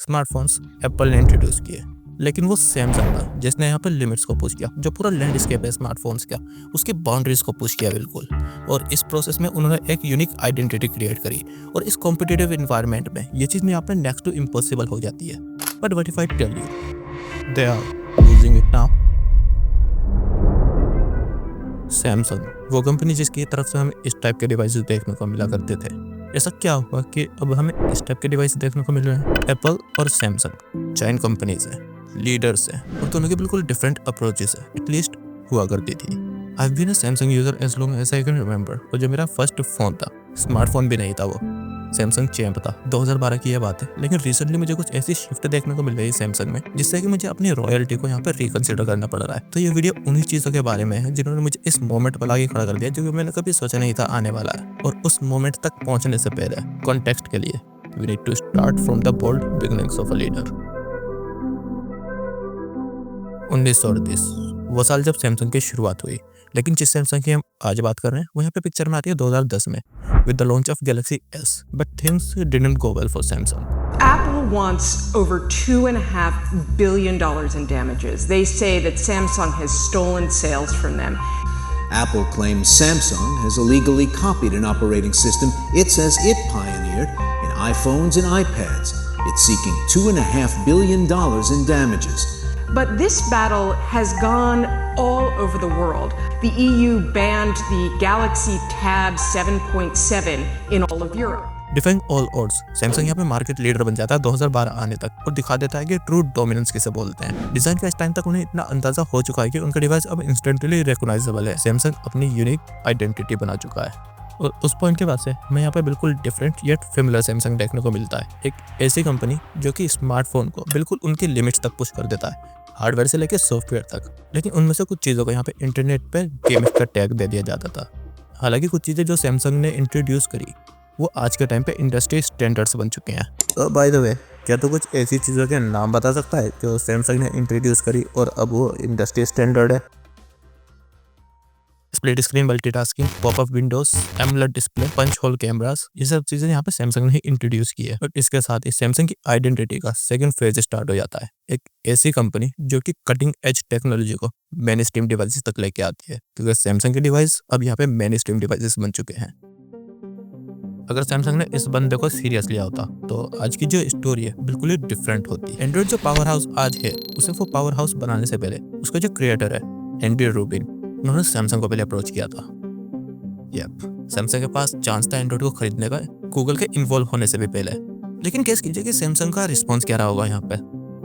Smartphones Apple ने introduce किए, लेकिन वो सैमसंग था जिसने यहाँ पे लिमिट्स को पुश किया। जो पूरा लैंडस्केप है स्मार्टफोन्स का, उसकी बाउंड्रीज को पुश किया बिल्कुल। और इस प्रोसेस में उन्होंने एक यूनिक आइडेंटिटी क्रिएट करी। और इस कॉम्पिटिटिव इन्वायरमेंट में ये चीज़ में यहाँ पे नेक्स्ट टू इम्पॉसिबल हो जाती है। But what if I tell you they are using it now. Samsung वो कंपनी जिसकी तरफ से हमें इस टाइप के डिवाइसेस देखने को मिला करते थे। ऐसा क्या हुआ कि अब हमें इस टाइप के डिवाइस देखने को मिल रहे हैं? एप्पल और सैमसंग जायंट कंपनीज है, लीडर्स हैं, और दोनों के बिल्कुल डिफरेंट अप्रोचेस है, एटलीस्ट हुआ करती थी। I have been a Samsung user as long as I can remember. और जो मेरा फर्स्ट फोन था, स्मार्टफोन भी नहीं था, वो सैमसंग चैंप था। 2012 की यह बात है। लेकिन रिसेंटली मुझे कुछ ऐसी शिफ्ट देखने को मिल रही है सैमसंग में, जिससे कि मुझे अपनी रॉयल्टी को यहाँ पर रिकंसिडर करना पड़ रहा है। तो ये वीडियो उन्हीं चीज़ों के बारे में है जिन्होंने मुझे इस मोमेंट पर लाके खड़ा कर दिया, जो कि मैंने कभी सोचा नहीं था आने वाला है। और उस मोमेंट तक पहुंचने से पहले कॉन्टेक्स्ट के लिए we need to start from the bold beginnings of a leader. 1938 वो साल जब सैमसंग की शुरुआत हुई। लेकिन जिस सैमसंग की हम आज बात कर रहे हैं वो यहाँ पे पिक्चर में आती है 2010 में with the launch of Galaxy S। But things didn't go well for Samsung. Apple wants over $2.5 billion in damages. They say that Samsung has stolen sales from them. Apple claims Samsung has illegally copied an operating system it says it pioneered in iPhones and iPads. It's seeking $2.5 billion in damages. But this battle has gone all over the world. The EU banned the Galaxy Tab 7.7 in all of Europe. Defying all odds, Samsung यहाँ पे market leader बन जाता है 2012 आने तक और दिखा देता है कि ट्रू डोमिनेंस किसे बोलते हैं। डिजाइन का इस टाइम तक उन्हें इतना अंदाजा हो चुका है कि उनका डिवाइस अब इंस्टेंटली रिकॉग्नाइजेबल है। सैमसंग अपनी यूनिक आइडेंटिटी बना चुका है। और उस पॉइंट के बाद से हमें यहाँ पे बिल्कुल डिफरेंट येट फेमिलियर सैमसंग देखने को मिलता है। एक ऐसी कंपनी जो कि स्मार्टफोन को बिल्कुल उनकी लिमिट्स तक पुश कर देता है, हार्डवेयर से लेकर सॉफ्टवेयर तक। लेकिन उनमें से कुछ चीज़ों को यहाँ पे इंटरनेट पे गेमिंग का टैग दे दिया जाता था। हालांकि कुछ चीज़ें जो सैमसंग ने इंट्रोड्यूस करी वो आज के टाइम पे इंडस्ट्री स्टैंडर्ड्स बन चुके हैं। तो बाय द वे, क्या तो कुछ ऐसी चीज़ों के नाम बता सकता है जो सैमसंग ने इंट्रोड्यूस करी और अब वो इंडस्ट्री स्टैंडर्ड है? Split screen multitasking, popup windows, AMOLED display, punch hole cameras, ये सब चीज़ें यहाँ पे सैमसंग ने इंट्रोड्यूस की है। और इसके साथ ही सैमसंग की आइडेंटिटी का सेकंड फेज स्टार्ट हो जाता है। एक ऐसी कंपनी जो कि कटिंग एज टेक्नोलॉजी को मेन स्ट्रीम डिवाइसेस तक लेके आती है, क्योंकि सैमसंग के डिवाइस अब यहाँ पे मेन स्ट्रीम डिवाइसेस बन चुके हैं। अगर सैमसंग ने इस बंदे को सीरियस लिया होता तो आज की जो स्टोरी है बिल्कुल ही डिफरेंट होती। एंड्रॉइड जो पावर हाउस आज है, उसे वो पावर हाउस बनाने से पहले उसका जो क्रिएटर है एंडी रूबिन, उन्होंने सैमसंग को पहले अप्रोच किया था। सैमसंग के पास चांस था एंड्रॉइड को खरीदने का, गूगल के इन्वॉल्व होने से भी पहले। लेकिन गेस कीजिए कि सैमसंग का रिस्पॉन्स क्या रहा होगा यहाँ पे।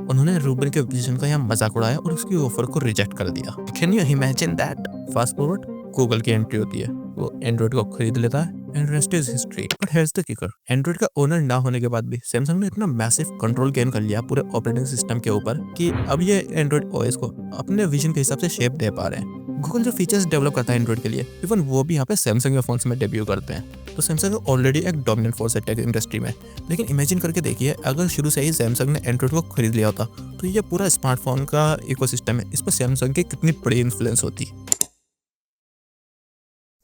उन्होंने रूबिन के विजन का यहाँ मजाक उड़ाया और उसकी ऑफर को रिजेक्ट कर दिया। Can you imagine that? Fast forward, Google की एंट्री होती है, वो एंड्रॉइड को खरीद लेता है and rest is history. But here's the kicker, Android का ओनर ना होने के बाद भी सैमसंग ने इतना मैसिव कंट्रोल गेन कर लिया पूरे ऑपरेटिंग सिस्टम के ऊपर कि अब ये एंड्रॉइड ओएस को अपने विजन के हिसाब से शेप दे पा रहे हैं। गूगल जो फीचर्स डेवलप करता है एंड्रॉइड के लिए, इवन वो भी यहाँ पे सैमसंग के फोन्स में डेब्यू करते हैं। तो सैमसंग ऑलरेडी एक डोमिनेंट फोर्स है टेक इंडस्ट्री में। लेकिन इमेजिन करके देखिए, अगर शुरू से ही सैमसंग ने एंड्रॉइड को खरीद लिया होता तो ये पूरा स्मार्टफोन का इकोसिस्टम है, इस पर सैमसंग की कितनी बड़ी इन्फ्लुएंस होती।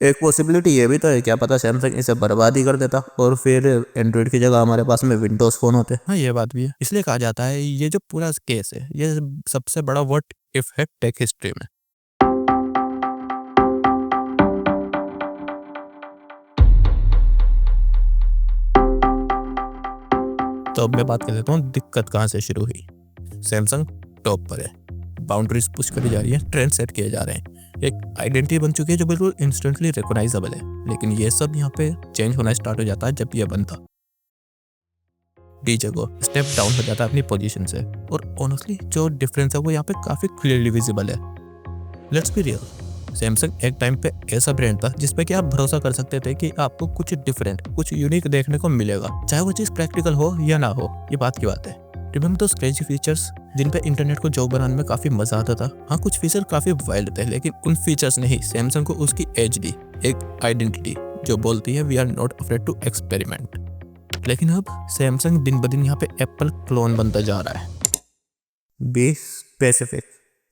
एक पॉसिबिलिटी ये भी तो है, क्या पता सैमसंग इसे बर्बाद ही कर देता और फिर एंड्रॉइड की जगह हमारे पास में विंडोज फोन होते। हाँ, ये बात भी है। इसलिए कहा जाता है ये जो पूरा केस है ये सबसे बड़ा व्हाट इफ है टेक हिस्ट्री में। तो अब मैं बात कर लेता हूँ दिक्कत कहाँ से शुरू हुई। सैमसंग टॉप पर है, बाउंड्रीज पुश करी जा रही है, ट्रेंड सेट किए जा रहे हैं, एक आइडेंटिटी बन चुकी है जो बिल्कुल इंस्टेंटली रिकॉग्नाइजेबल है। लेकिन ये सब यहाँ पे चेंज होना स्टार्ट हो जाता है जब ये बनता डीजे को स्टेप डाउन हो जाता है अपनी पोजीशन से। और ऑनेस्टली जो डिफरेंस है वो यहाँ पे काफी क्लियरली विजिबल है। लेट्स बी रियल, सैमसंग एक टाइम पे ऐसा ब्रांड था जिसपे कि आप भरोसा कर सकते थे कि आपको कुछ डिफरेंट, कुछ यूनिक देखने को मिलेगा, चाहे वो चीज प्रैक्टिकल हो या ना हो। ये बात की बात है। रिमेंबर दोस क्रेजी फीचर्स जिन पे इंटरनेट को जॉब बनाने में काफी मजा आता था। हाँ, कुछ फीचर काफी वाइल्ड थे, लेकिन उन फीचर्स ने ही सैमसंग को उसकी एज दी, एक आइडेंटिटी जो बोलती है we are not afraid to experiment. लेकिन अब सैमसंग दिन ब दिन यहाँ पे एप्पल क्लोन बनता जा रहा है। बी स्पेसिफिक,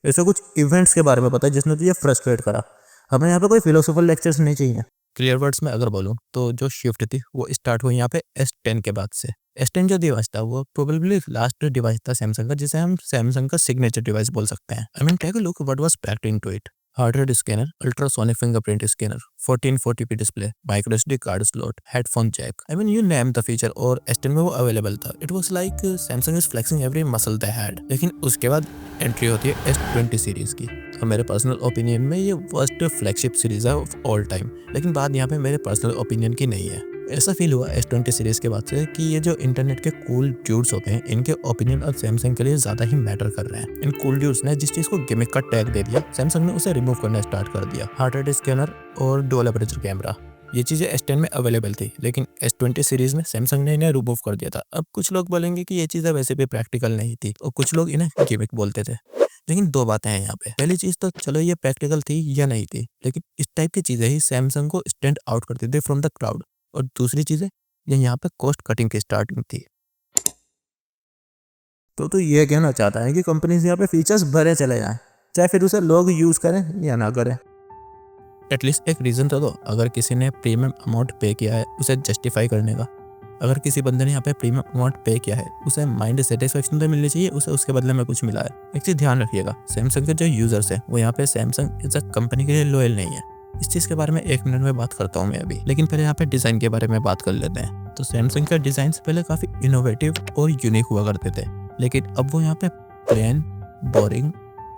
ऐसे कुछ इवेंट्स के बारे में पता है जिसने तुझे फ्रस्ट्रेट करा। हमें यहाँ पे कोई फिलोसोफर लेक्चर्स नहीं चाहिए, क्लियर वर्ड्स में अगर बोलूँ तो जो शिफ्ट थी वो स्टार्ट हुई यहाँ पे S10 के बाद से। S10 जो डिवाइस था वो प्रोबेबली लास्ट डिवाइस था सैमसंग का जिसे हम सैमसंग का सिग्नेचर डिवाइस बोल सकते हैं। I mean take a look what was packed into it. Heart rate scanner, ultrasonic fingerprint scanner, 1440p display, micro SD card slot, headphone jack, I mean you name the feature और S10 में वो available था। It was like Samsung is flexing every muscle they had. लेकिन उसके बाद entry होती है S20 series की। तो मेरे पर्सनल ओपिनियन में ये वर्स्ट फ्लैगशिप सीरीज है ऑफ ऑल टाइम। लेकिन बात यहाँ पे मेरे पर्सनल ओपिनियन की नहीं है। ऐसा फील हुआ S20 सीरीज के बाद से कि ये जो इंटरनेट के कूल ड्यूड्स होते हैं इनके ओपिनियन अब सैमसंग के लिए ज़्यादा ही मैटर कर रहे हैं। इन कूल ड्यूड्स ने जिस चीज़ को गिमिक का टैग दे दिया सैमसंग ने उसे रिमूव करना स्टार्ट कर दिया। हार्ट रेट स्कैनर और डुअल अपर्चर कैमरा, ये चीज़ें S10 में अवेलेबल थी लेकिन S20 सीरीज में सैमसंग ने इन्हें रिमूव कर दिया था। अब कुछ लोग बोलेंगे कि ये चीज़ें वैसे भी प्रैक्टिकल नहीं थी और कुछ लोग इन्हें गिमिक बोलते थे। लेकिन दो बातें हैं यहाँ पे। पहली चीज़ तो चलो ये प्रैक्टिकल थी या नहीं थी, लेकिन इस टाइप की चीज़ें ही सैमसंग को स्टैंड आउट करती थी फ्रॉम द क्राउड। और दूसरी चीज़ें ये यहाँ पे कॉस्ट कटिंग की स्टार्टिंग थी। तो ये कहना चाहता है कि कंपनीज यहाँ पे फीचर्स भरे चले जाएं, चाहे फिर उसे लोग यूज़ करें या ना करें। एटलीस्ट एक रीज़न तो दो। अगर किसी ने प्रीमियम अमाउंट पे किया है उसे जस्टिफाई करने का। अगर किसी बंदे ने यहाँ पे प्रीमियम अमाउंट पे किया है उसे माइंड सेटिस्फेक्शन तो मिलनी चाहिए, उसे उसके बदले में कुछ मिला है। एक चीज़ ध्यान रखिएगा, सैमसंग के जो यूज़र्स हैं वो यहाँ पे सैमसंग इस कंपनी के लिए लॉयल नहीं है। इस चीज़ के बारे में 1 मिनट में बात करता हूँ मैं अभी, लेकिन पहले यहाँ पे डिज़ाइन के बारे में बात कर लेते हैं। तो सैमसंग के डिज़ाइन पहले काफ़ी इनोवेटिव और यूनिक हुआ करते थे, लेकिन अब वो यहाँ पे प्लेन, बोरिंग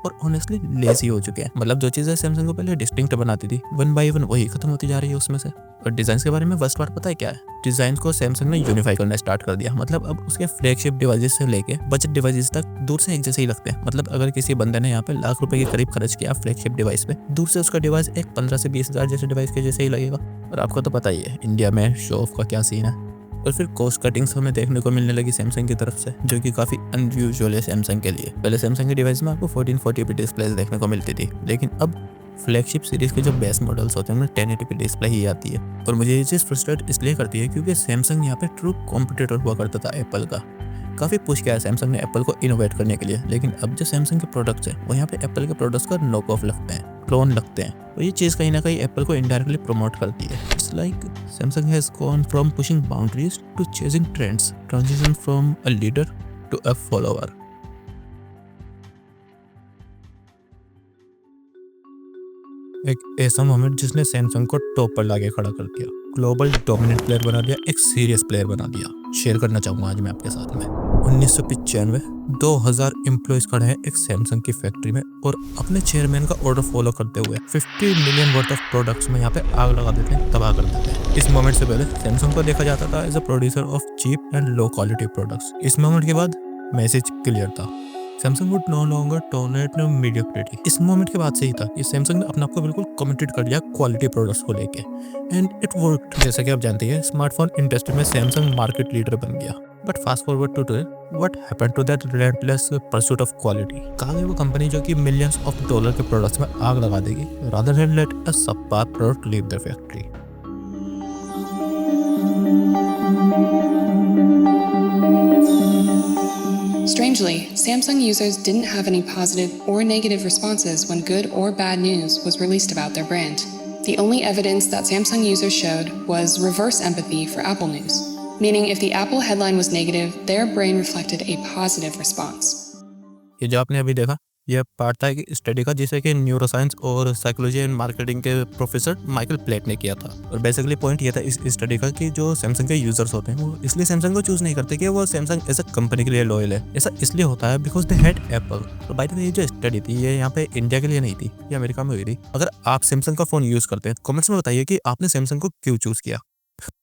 और ऑनेस्टली लेजी हो चुके हैं। मतलब जो चीज़ें सैमसंग को पहले डिस्टिंक्ट बनाती थी 1 बाय 1 वही खत्म होती जा रही है उसमें से। और डिज़ाइन के बारे में वर्स्ट पार्ट पता है क्या है? डिज़ाइन को सैमसंग ने यूनिफाई करना स्टार्ट कर दिया। मतलब अब उसके फ्लैगशिप डिवाइसेस से लेके बजट डिवाइसेस तक दूर से एक जैसे ही लगते हैं। मतलब अगर किसी बंदे ने यहाँ पे लाख रुपए के करीब खर्च किया फ्लैगशिप डिवाइस पे, दूर से उसका डिवाइस एक 15 से 20 हज़ार जैसे डिवाइस के जैसे ही लगेगा। और आपको तो पता ही है इंडिया में शो ऑफ का क्या सीन है। और फिर कॉस्ट कटिंग्स हमें देखने को मिलने लगी सैमसंग की तरफ से, जो कि काफ़ी अनयूजुअल है सैमसंग के लिए। पहले सैमसंग के डिवाइस में आपको 1440p डिस्प्ले देखने को मिलती थी, लेकिन अब फ्लैगशिप सीरीज के जो बेस्ट मॉडल्स होते हैं उनमें 1080p डिस्प्ले ही आती है। और मुझे ये चीज़ फ्रस्ट्रेट इसलिए करती है क्योंकि सैमसंग यहाँ पे ट्रू कॉम्पिटिटर हुआ करता था एप्पल का। काफ़ी पुश किया है सैमसंग ने एप्पल को इनोवेट करने के लिए, लेकिन अब जो सैमसंग के प्रोडक्ट्स हैं वो यहाँ पे एप्पल के प्रोडक्ट्स का नॉक ऑफ लगते हैं, क्लोन लगते हैं। और ये चीज़ कहीं ना कहीं एप्पल को इनडायरेक्टली प्रमोट करती है। It's like Samsung has gone from pushing boundaries to chasing trends, transition from a leader to a follower. एक ऐसा मोमेंट जिसने सैमसंग को टॉप पर लाके खड़ा कर दिया, ग्लोबल डोमिनेंट प्लेयर बना दिया, एक सीरियस प्लेयर बना दिया। शेयर करना चाहूँगा आज मैं आपके साथ में। 1995 2000 एम्प्लॉयज खड़े हैं एक सैमसंग की फैक्ट्री में और अपने चेयरमैन का ऑर्डर फॉलो करते हुए 50 मिलियन वर्थ ऑफ प्रोडक्ट्स में यहाँ पे आग लगा देते हैं, तबाह कर देते हैं। इस मोमेंट से पहले सैमसंग को देखा जाता था as a producer of cheap and low quality products. इस मोमेंट के बाद मैसेज क्लियर था, Samsung would no longer tolerate mediocrity. इस मोमेंट के बाद से ही था कि सैमसंग ने अपने आप को बिल्कुल कमिटेड कर दिया क्वालिटी प्रोडक्ट्स को लेके, एंड इट वर्कड। जैसा कि आप जानते हैं स्मार्टफोन इंडस्ट्री में सैमसंग मार्केट लीडर बन गया। But fast forward to today, what happened to that relentless pursuit of quality? कहाँ गई वो कंपनी जो कि मिलियंस ऑफ डॉलर के प्रोडक्ट्स में आग लगा देगी rather than let a subpar product leave the factory? Strangely, Samsung users didn't have any positive or negative responses when good or bad news was released about their brand. The only evidence that Samsung users showed was reverse empathy for Apple news, meaning if the Apple headline was negative, their brain reflected a positive response. ये जो आपने अभी देखा यह part था एक study का जिसे कि न्यूरोसाइंस और साइकोलॉजी एंड मार्केटिंग के प्रोफेसर माइकल प्लेट ने किया था। और बेसिकली पॉइंट ये था इस स्टडी का कि जो सैमसंग के यूजर्स होते हैं वो इसलिए सैमसंग को चूज नहीं करते कि वो सैमसंग एज अ कंपनी के लिए लॉयल है। ऐसा इसलिए होता है बिकॉज दे हैड एप्पल। तो बाय द वे ये जो स्टडी थी ये यहाँ पे इंडिया के लिए नहीं थी, ये अमेरिका में हुई थी। अगर आप सैमसंग का फोन यूज करते हैं कॉमेंट्स में बताइए कि आपने सैमसंग को क्यों चूज किया।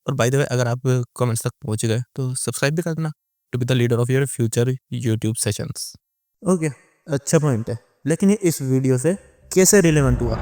और बाय द वे अगर आप कॉमेंट्स तक पहुंच गए तो सब्सक्राइब भी कर देना to be the leader of your future YouTube sessions. Okay, अच्छा पॉइंट है, लेकिन ये इस वीडियो से कैसे रिलेवेंट हुआ?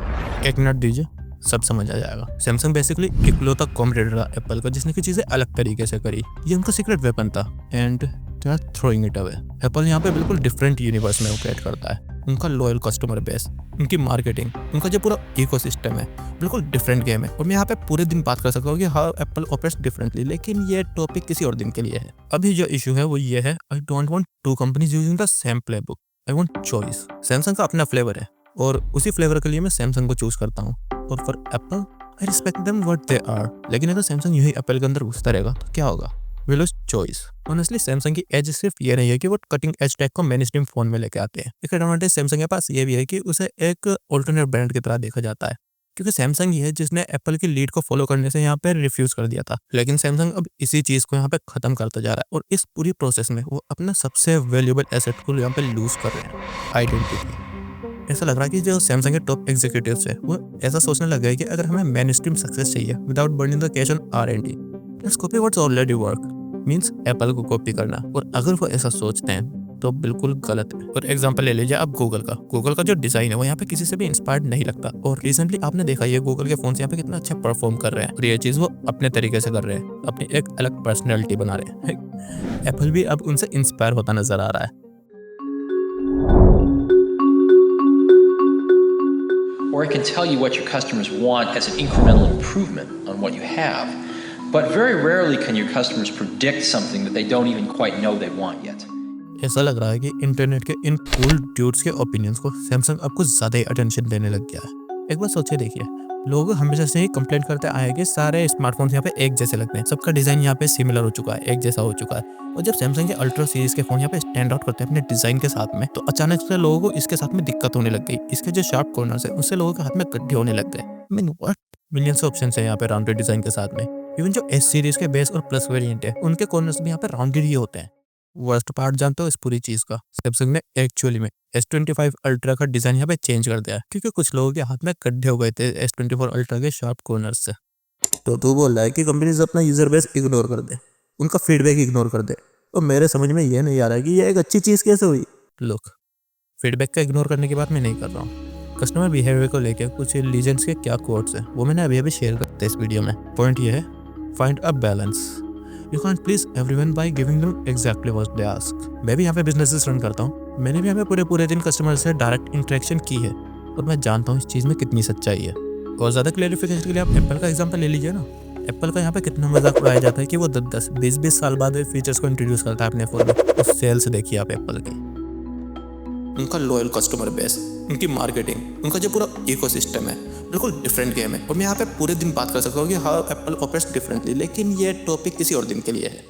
1 मिनट दीजिए, सब समझ आ जाएगा। सैमसंग बेसिकली इकलौता कॉम्पिटिटर था एप्पल का जिसने की चीज़ें अलग तरीके से करी। ये उनका सीक्रेट वेपन था and they are throwing it away. Apple यहाँ पे बिल्कुल डिफरेंट यूनिवर्स में ऑपरेट करता है। उनका लॉयल कस्टमर बेस, उनकी मार्केटिंग, उनका जो पूरा इकोसिस्टम है बिल्कुल डिफरेंट गेम है। और मैं यहाँ पे पूरे दिन बात कर सकता हूँ कि हाउ एप्पल ऑपरेट्स डिफरेंटली, लेकिन ये टॉपिक किसी और दिन के लिए है। अभी जो इशू है वो ये है, I don't want to companies using the same playbook, I want choice. Samsung का अपना फ्लेवर है और उसी फ्लेवर के लिए मैं सैमसंग को चूज करता हूँ। और for Apple I respect them what they are, लेकिन अगर सैमसंग यही एप्पल के अंदर घुसता रहेगा तो क्या होगा? Will lose choice. Honestly Samsung की एज सिर्फ ये नहीं है कि वो कटिंग एज टेक को मेन स्ट्रीम फोन में लेके आते हैं। एक एडवांटेज सैमसंग के पास ये भी है कि उसे एक ऑल्टरनेट ब्रांड की तरह देखा जाता है, क्योंकि सैमसंग ही है जिसने एप्पल की लीड को फॉलो करने से यहाँ पे रिफ्यूज कर दिया था। लेकिन सैमसंग अब इसी चीज को यहाँ पे खत्म करता जा रहा है और इस पूरी प्रोसेस में वो अपना सबसे वैल्यूएबल एसेट को यहाँ पे लूज कर रहे हैं, आइडेंटिटी। ऐसा लग रहा है कि जो सैमसंग के टॉप एग्जीक्यूटिव्स है वो ऐसा सोचने लग गए कि अगर हमें मेन स्ट्रीम सक्सेस चाहिए without burning the cash on R&D, let's copy what's already work, means Apple को कॉपी करना। और अगर वो ऐसा सोचते हैं तो बिल्कुल गलत है। और एग्जांपल ले लीजिए आप गूगल का जो डिजाइन है वो यहाँ पे किसी से भी इंस्पायर्ड नहीं लगता। और रिसेंटली आपने देखा ये गूगल के फोन यहाँ पे कितना अच्छा परफॉर्म कर रहे हैं और ये चीज वो अपने तरीके से कर रहे हैं, अपनी एक अलग पर्सनैलिटी बना रहे हैं। एप्पल भी अब उनसे इंस्पायर होता नजर आ रहा है। Or it can tell you what your customers want as an incremental improvement on what you have. But very rarely can your customers predict something that they don't even quite know they want yet. ऐसा लग रहा है कि internet के in cool dudes के opinions को Samsung अब कुछ ज्यादा ही अटेंशन देने लग गया है। एक बार सोचिए, देखिए, लोग हमेशा से ही कंप्लेंट करते आए कि सारे स्मार्टफोन्स यहाँ पे एक जैसे लगते हैं, सबका डिजाइन यहाँ पे सिमिलर हो चुका है, एक जैसा हो चुका है। और जब सैमसंग के अल्ट्रा सीरीज के फोन यहाँ पे स्टैंड आउट करते हैं अपने डिजाइन के साथ में, तो अचानक से लोगों को इसके साथ में दिक्कत होने लग गई। इसके जो शार्प कॉर्नर्स है उससे लोगों के हाथ में गड्ढे होने लग गए। I mean what, millions of options है यहाँ पे राउंडेड डिजाइन के साथ में। इवन जो S सीरीज के बेस और प्लस वेरिएंट है उनके कॉर्नर्स भी यहाँ पे राउंडेड ही होते हैं। वर्स्ट पार्ट जानते हो इस पूरी चीज का, सैमसंग ने एक्चुअली में S25 अल्ट्रा का डिजाइन यहाँ पे चेंज कर दिया है, क्योंकि कुछ लोगों के हाथ में गड्ढे हो गए थे S24 अल्ट्रा के शार्प कॉर्नर्स से। तो तू बोल रहा है कि कंपनीज अपना यूजर बेस इग्नोर कर दे, उनका फीडबैक इग्नोर कर दे, और मेरे समझ में ये नहीं आ रहा है कि ये एक अच्छी चीज कैसे हुई। लुक, फीडबैक का इग्नोर करने की बात मैं नहीं कर रहा हूँ। कस्टमर बिहेवियर को लेकर कुछ लीजेंड्स के क्या कोट्स हैं वो मैंने अभी शेयर करते इस वीडियो में। पॉइंट ये है, find a balance. You can't please everyone by giving them exactly what they ask. मैं भी यहाँ पे बिजनेसेस रन करता हूँ, मैंने भी यहाँ पे पूरे दिन कस्टमर से डायरेक्ट इंटरेक्शन की है और मैं जानता हूँ इस चीज़ में कितनी सच्चाई है। और ज़्यादा क्लैरिफिकेशन के लिए आप एप्पल का एग्जांपल ले लीजिए ना। एप्पल का यहाँ पे कितना मजाक उड़ाया जाता है कि वो 10, 20 साल बाद फीचर्स को इंट्रोड्यूस करता है अपने फोन में। उस सेल्स देखिए आप एप्पल की, उनका लॉयल कस्टमर बेस, उनकी मार्केटिंग, उनका जो पूरा इकोसिस्टम है बिल्कुल डिफरेंट गेम है। और मैं यहाँ पे पूरे दिन बात कर सकता हूँ कि हाँ एप्पल ऑपरेट्स डिफरेंटली, लेकिन ये टॉपिक किसी और दिन के लिए है।